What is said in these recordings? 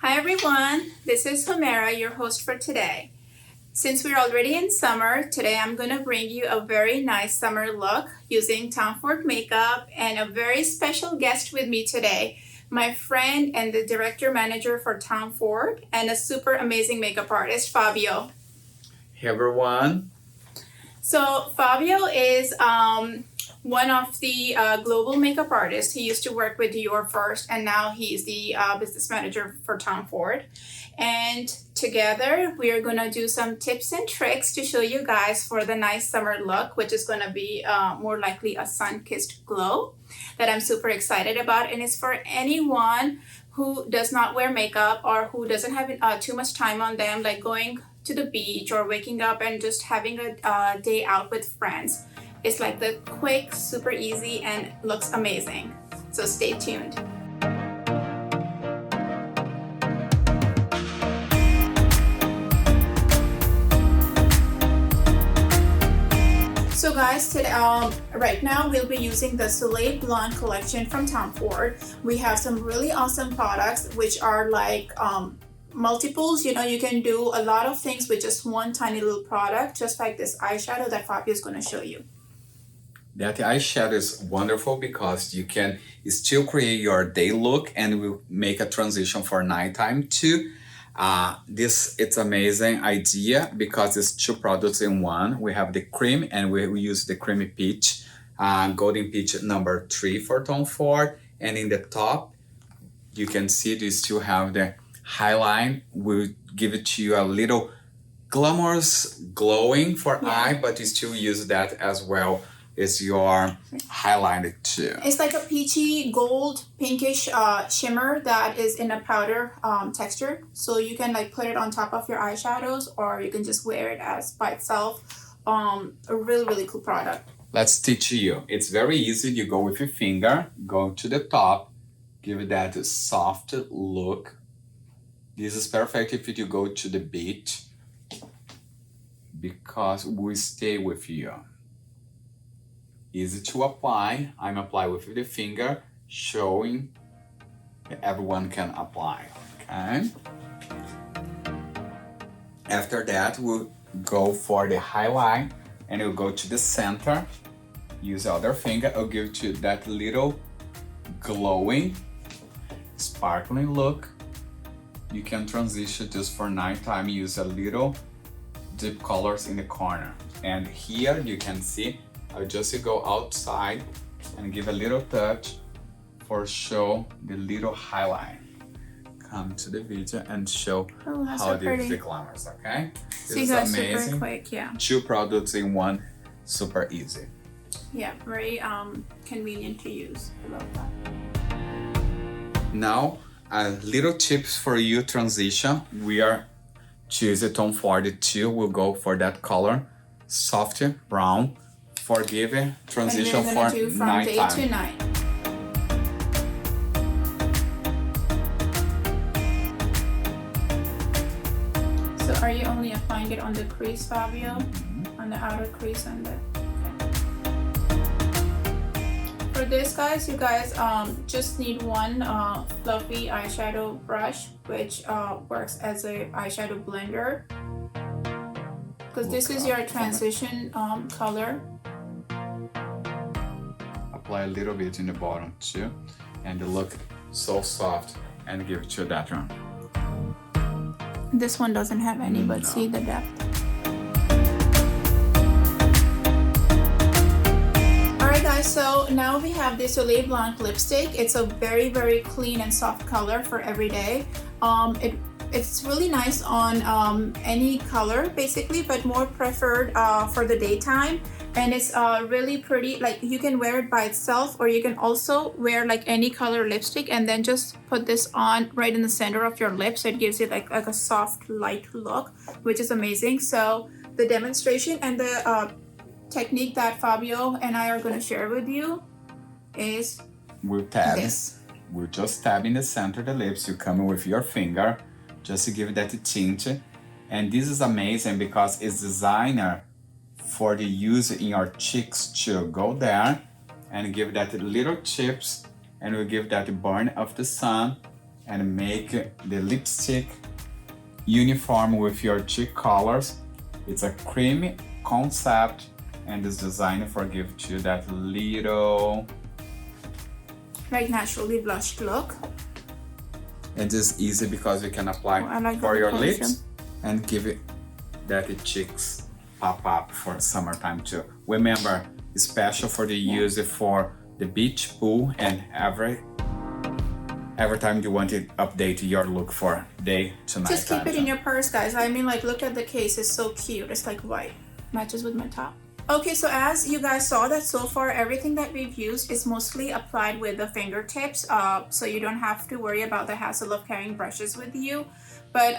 Hi everyone, this is Humaira, your host for today. Since we're already in summer, today I'm going to bring you a very nice summer look using Tom Ford makeup and a very special guest with me today, my friend and the director manager for Tom Ford and a super amazing makeup artist, Fabio. Hey everyone. So Fabio is one of the global makeup artists. He used to work with Dior first, and now he's the business manager for Tom Ford. And together we are gonna do some tips and tricks to show you guys for the nice summer look, which is gonna be more likely a sun-kissed glow that I'm super excited about. And it's for anyone who does not wear makeup or who doesn't have too much time on them, like going to the beach or waking up and just having a day out with friends. It's like the quick, super easy, and looks amazing. So stay tuned. So guys, today, right now we'll be using the Soleil Blonde collection from Tom Ford. We have some really awesome products which are like multiples. You know, you can do a lot of things with just one tiny little product, just like this eyeshadow that Fabio is going to show you. That eyeshadow is wonderful because you can still create your day look and will make a transition for nighttime too. It's amazing idea because it's two products in one. We have the cream and we use the creamy peach, golden peach number 3 for Tom Ford. And in the top, you can see you still have the highlight. We'll give it to you a little glamorous glowing for eye, but you still use that as well as your highlighter too. It's like a peachy gold pinkish shimmer that is in a powder texture. So you can like put it on top of your eyeshadows, or you can just wear it as by itself. A really cool product. Let's teach you. It's very easy. You go with your finger, go to the top, give it that soft look. This is perfect if you go to the beach because we stay with you. Easy to apply. I'm applying with the finger, showing that everyone can apply. Okay. After that, we'll go for the highlight and we'll go to the center. Use the other finger. I'll give to that little glowing, sparkling look. You can transition just for nighttime. Use a little deep colors in the corner. And here you can see I'll just go outside and give a little touch for show the little highlight. Come to the video and show how the glamours, okay? So you guys super quick, yeah. Two products in one, super easy. Yeah, very convenient to use. I love that. Now, a little tips for you transition. We are choosing Tom Ford 2. We'll go for that color, soft brown. Forgiving transition and for do from nighttime. Day to night. So are you only applying it on the crease, Fabio? Mm-hmm. On the outer crease and the... Okay. For this, guys, you guys just need one fluffy eyeshadow brush, which works as a eyeshadow blender. Because this is your transition color. Apply a little bit in the bottom too, and look so soft, and give it to that one. This one doesn't have any, but see the depth. Alright guys, so now we have the Soleil Blanc lipstick. It's a very clean and soft color for every day. It's really nice on any color basically, but more preferred for the daytime. And it's really pretty. Like you can wear it by itself, or you can also wear like any color lipstick and then just put this on right in the center of your lips. So it gives you like a soft light look, which is amazing. So the demonstration and the technique that Fabio and I are going to share with you is we'll tab. This. We'll just tab in the center of the lips. You come with your finger just to give that tint. And this is amazing because it's designed for the use in your cheeks to go there and give that little chips, and we'll give that burn of the sun and make the lipstick uniform with your cheek colors. It's a creamy concept and is designed for give you that little like naturally blushed look. It is easy because you can apply like for your lips and give it that the cheeks pop up for summertime too. Remember, it's special for the use for the beach, pool, and every time you want to update your look for day to night. Just keep it in your purse, guys. I mean, like, look at the case. It's so cute. It's like white. Matches with my top. Okay, so as you guys saw that so far, everything that we've used is mostly applied with the fingertips. So you don't have to worry about the hassle of carrying brushes with you. But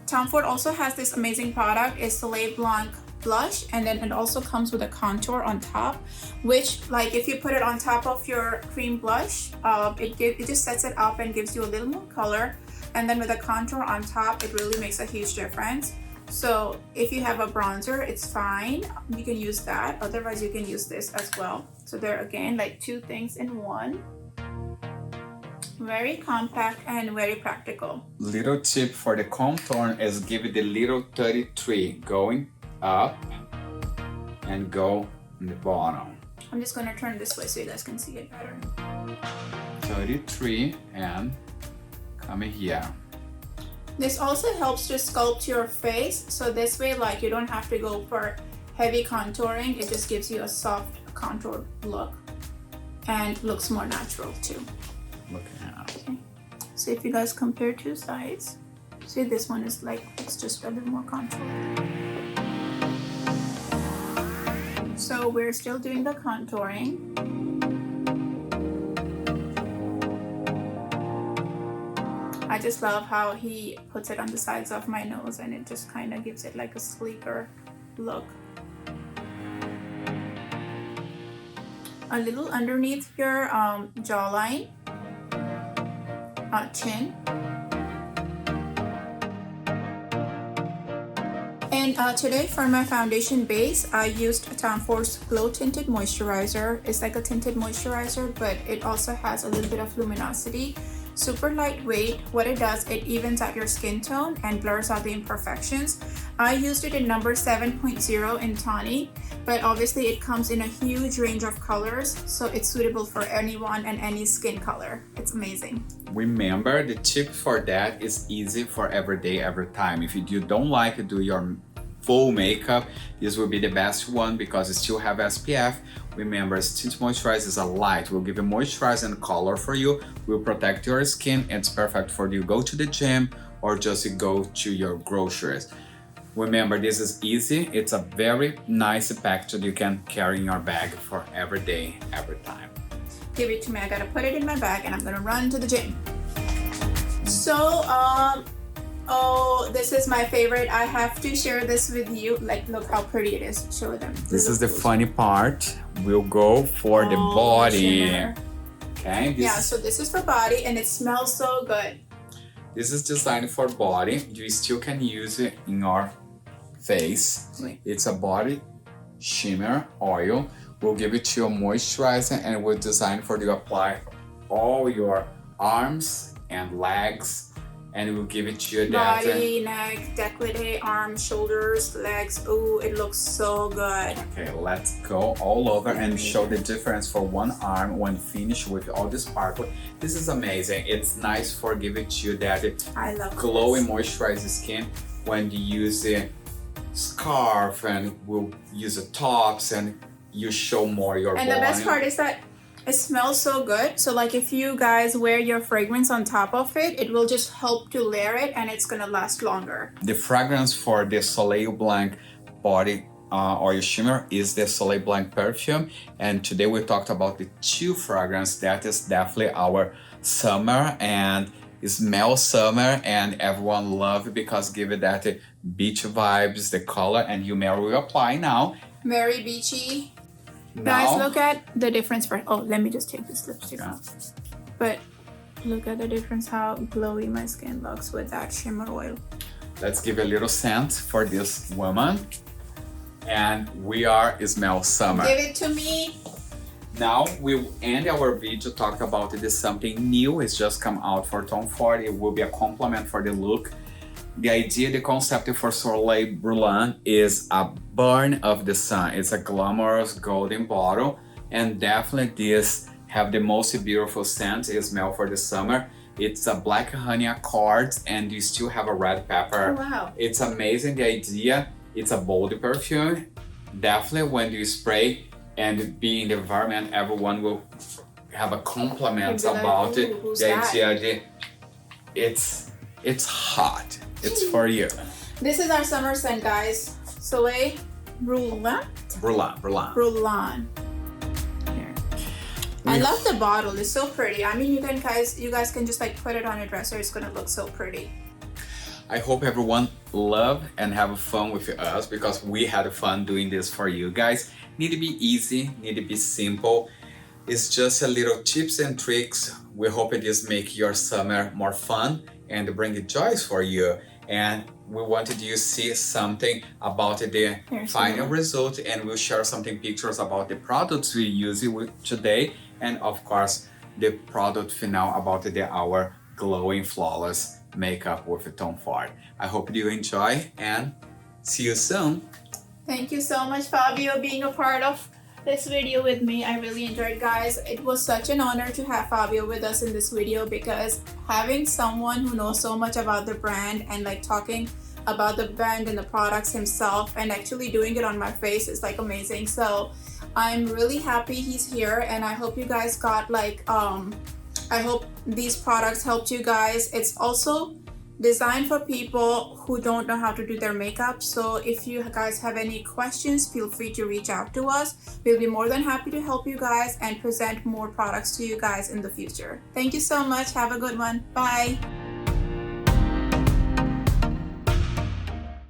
Tom Ford also has this amazing product. It's Soleil Blanc blush, and then it also comes with a contour on top, which, like, if you put it on top of your cream blush, it just sets it up and gives you a little more color, and then with a contour on top, it really makes a huge difference. So if you have a bronzer, it's fine, you can use that. Otherwise, you can use this as well. So they're, again, like 2 things in one. Very compact and very practical. Little tip for the contour is give it the little 33 going up and go in the bottom. I'm just gonna turn this way so you guys can see it better. 33 and come here. This also helps to sculpt your face, so this way, like, you don't have to go for heavy contouring. It just gives you a soft contour look and looks more natural too. Look at okay. So if you guys compare 2 sides, see, this one is like, it's just a little more contour. So we're still doing the contouring. I just love how he puts it on the sides of my nose, and it just kind of gives it like a sleeker look. A little underneath your jawline, chin. And today for my foundation base, I used Tom Ford's Glow Tinted Moisturizer. It's like a tinted moisturizer, but it also has a little bit of luminosity. Super lightweight. What it does, it evens out your skin tone and blurs out the imperfections. I used it in number 7.0 in tawny, but obviously it comes in a huge range of colors, so it's suitable for anyone and any skin color. It's amazing. Remember, the tip for that is easy for every day, every time. If you don't like to do your full makeup, this will be the best one because it still have SPF. Remember, tinted moisturizer is a light, will give you moisturize and color for you, will protect your skin. It's perfect for you go to the gym or just go to your groceries. Remember, this is easy. It's a very nice package that you can carry in your bag for every day, every time. Give it to me. I gotta put it in my bag and I'm gonna run to the gym. So, oh, this is my favorite. I have to share this with you. Like, look how pretty it is. Show them. This is the funny part. We'll go for the body. Shimmer. Okay. Yeah, so this is for body and it smells so good. This is designed for body. You still can use it in your face. It's a body shimmer oil. We'll give it to you moisturizer and we'll design for you to apply all your arms and legs, and we'll give it to you body, neck, décolleté, arms, shoulders, legs. Oh, it looks so good. Okay, let's go all over and show the difference for one arm when finished with all this sparkle. This is amazing. It's nice for giving you that glowing moisturized skin when you use a scarf and we'll use the tops and you show more your body. And the best part is that it smells so good. So like if you guys wear your fragrance on top of it, it will just help to layer it and it's gonna last longer. The fragrance for the Soleil Blanc body oil shimmer is the Soleil Blanc perfume. And today we talked about the 2 fragrance that is definitely our summer and it smells summer and everyone love it because give it that beach vibes, the color, and Humaira will apply now. Very beachy. Now, guys, look at the difference for, oh, let me just take this lipstick off. But look at the difference how glowy my skin looks with that shimmer oil. Let's give a little scent for this woman. And we smell summer. Give it to me. Now we'll end our video talking about this something new. It's just come out for Tom Ford. It will be a complement for the look. The idea, the concept for Soleil Brûlant is a burn of the sun. It's a glamorous golden bottle, and definitely this have the most beautiful scent. It smell for the summer. It's a black honey accord, and you still have a red pepper. Oh, wow. It's amazing, the idea. It's a bold perfume. Definitely when you spray and be in the environment, everyone will have a compliment about it. The idea, it's hot. It's for you. This is our summer scent, guys. Soleil Brûlant. Brûlant. Here. I love the bottle. It's so pretty. I mean, you guys can just like put it on your dresser. It's gonna look so pretty. I hope everyone love and have fun with us, because we had fun doing this for you guys. Need to be easy, need to be simple. It's just a little tips and tricks. We hope this make your summer more fun and bring joys for you. And we wanted you to see something about the final result, and we'll share something pictures about the products we use today, and of course the product final about our glowing flawless makeup with Tom Ford. I hope you enjoy and see you soon. Thank you so much, Fabio, being a part of this video with me. I really enjoyed, guys. It was such an honor to have Fabio with us in this video, because having someone who knows so much about the brand and like talking about the brand and the products himself and actually doing it on my face is like amazing. So I'm really happy he's here, and I hope you guys got like I hope these products helped you guys. It's also designed for people who don't know how to do their makeup. So if you guys have any questions, feel free to reach out to us. We'll be more than happy to help you guys and present more products to you guys in the future. Thank you so much. Have a good one. Bye.